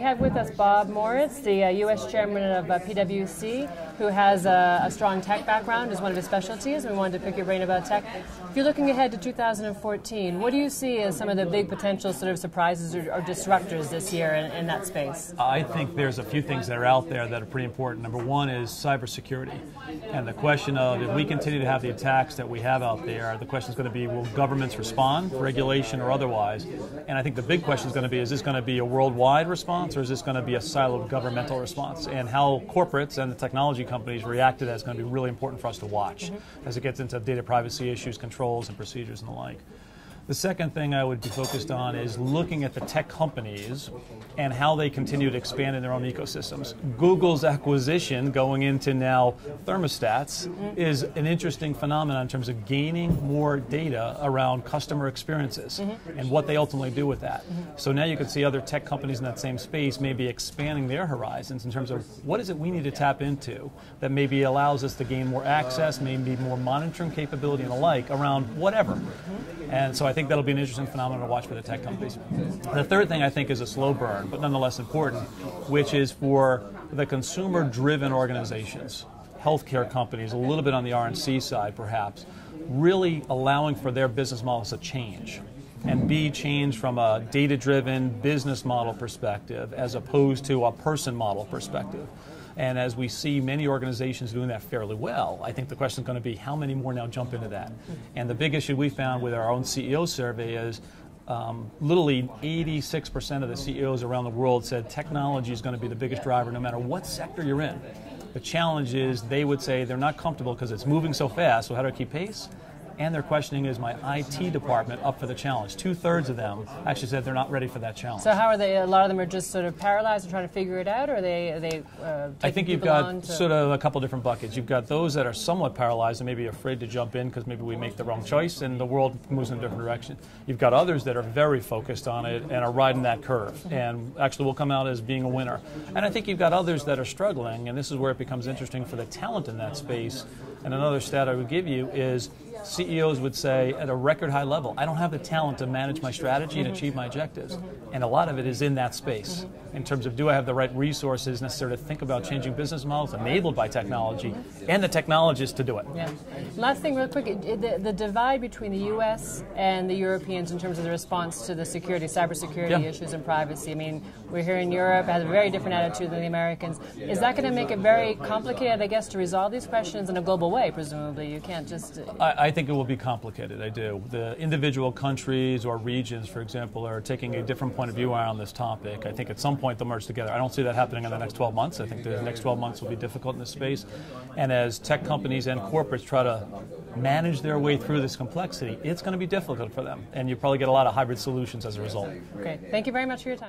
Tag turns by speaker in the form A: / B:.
A: have with us Bob Moritz, the U.S. chairman of PWC, who has a strong tech background as one of his specialties. We wanted to pick your brain about tech. If you're looking ahead to 2014, what do you see as some of the big potential sort of surprises or disruptors this year in that space?
B: I think there's a few things that are out there that are pretty important. Number one is cybersecurity. And the question of, if we continue to have the attacks that we have out there, the question is going to be, will governments respond, regulation or otherwise? And I think the big question is going to be, is this going to be a worldwide response or is this going to be a siloed governmental response? And how corporates and the technology companies react to that is going to be really important for us to watch as it gets into data privacy issues, controls and procedures and the like. The second thing I would be focused on is looking at the tech companies and how they continue to expand in their own ecosystems. Google's acquisition going into now thermostats is an interesting phenomenon in terms of gaining more data around customer experiences and what they ultimately do with that. So now you can see other tech companies in that same space maybe expanding their horizons in terms of what is it we need to tap into that maybe allows us to gain more access, maybe more monitoring capability and the like around whatever. And so I think that'll be an interesting phenomenon to watch for the tech companies. The third thing I think is a slow burn, but nonetheless important, which is for the consumer-driven organizations, healthcare companies, a little bit on the R&C side perhaps, really allowing for their business models to change and be changed from a data-driven business model perspective as opposed to a person model perspective. And as we see many organizations doing that fairly well, I think the question is going to be how many more now jump into that. And the big issue we found with our own CEO survey is literally 86% of the CEOs around the world said technology is going to be the biggest driver no matter what sector you're in. The challenge is they would say they're not comfortable because it's moving so fast, so how do I keep pace? And they're questioning, is my IT department up for the challenge? 2/3 of them actually said they're not ready for that challenge.
A: So how are they? A lot of them are just sort of paralyzed and trying to figure it out, or are they
B: I think you've got sort of a couple different buckets. You've got those that are somewhat paralyzed and maybe afraid to jump in because maybe we make the wrong choice and the world moves in a different direction. You've got others that are very focused on it and are riding that curve and actually will come out as being a winner. And I think you've got others that are struggling, and this is where it becomes interesting for the talent in that space. And another stat I would give you is CEOs would say at a record high level, I don't have the talent to manage my strategy and achieve my objectives. And a lot of it is in that space in terms of do I have the right resources necessary to think about changing business models enabled by technology and the technologists to do it.
A: Yeah. Last thing real quick, the divide between the U.S. and the Europeans in terms of the response to the cybersecurity issues and privacy. I mean, we're here in Europe, has a very different attitude than the Americans. Is that going to make it very complicated, I guess, to resolve these questions in a global way, presumably? You can't just...
B: I think it will be complicated, I do. The individual countries or regions, for example, are taking a different point of view on this topic. I think at some point they'll merge together. I don't see that happening in the next 12 months. I think the next 12 months will be difficult in this space. And as tech companies and corporates try to manage their way through this complexity, it's going to be difficult for them. And you probably get a lot of hybrid solutions as a result.
A: Great. Thank you very much for your time.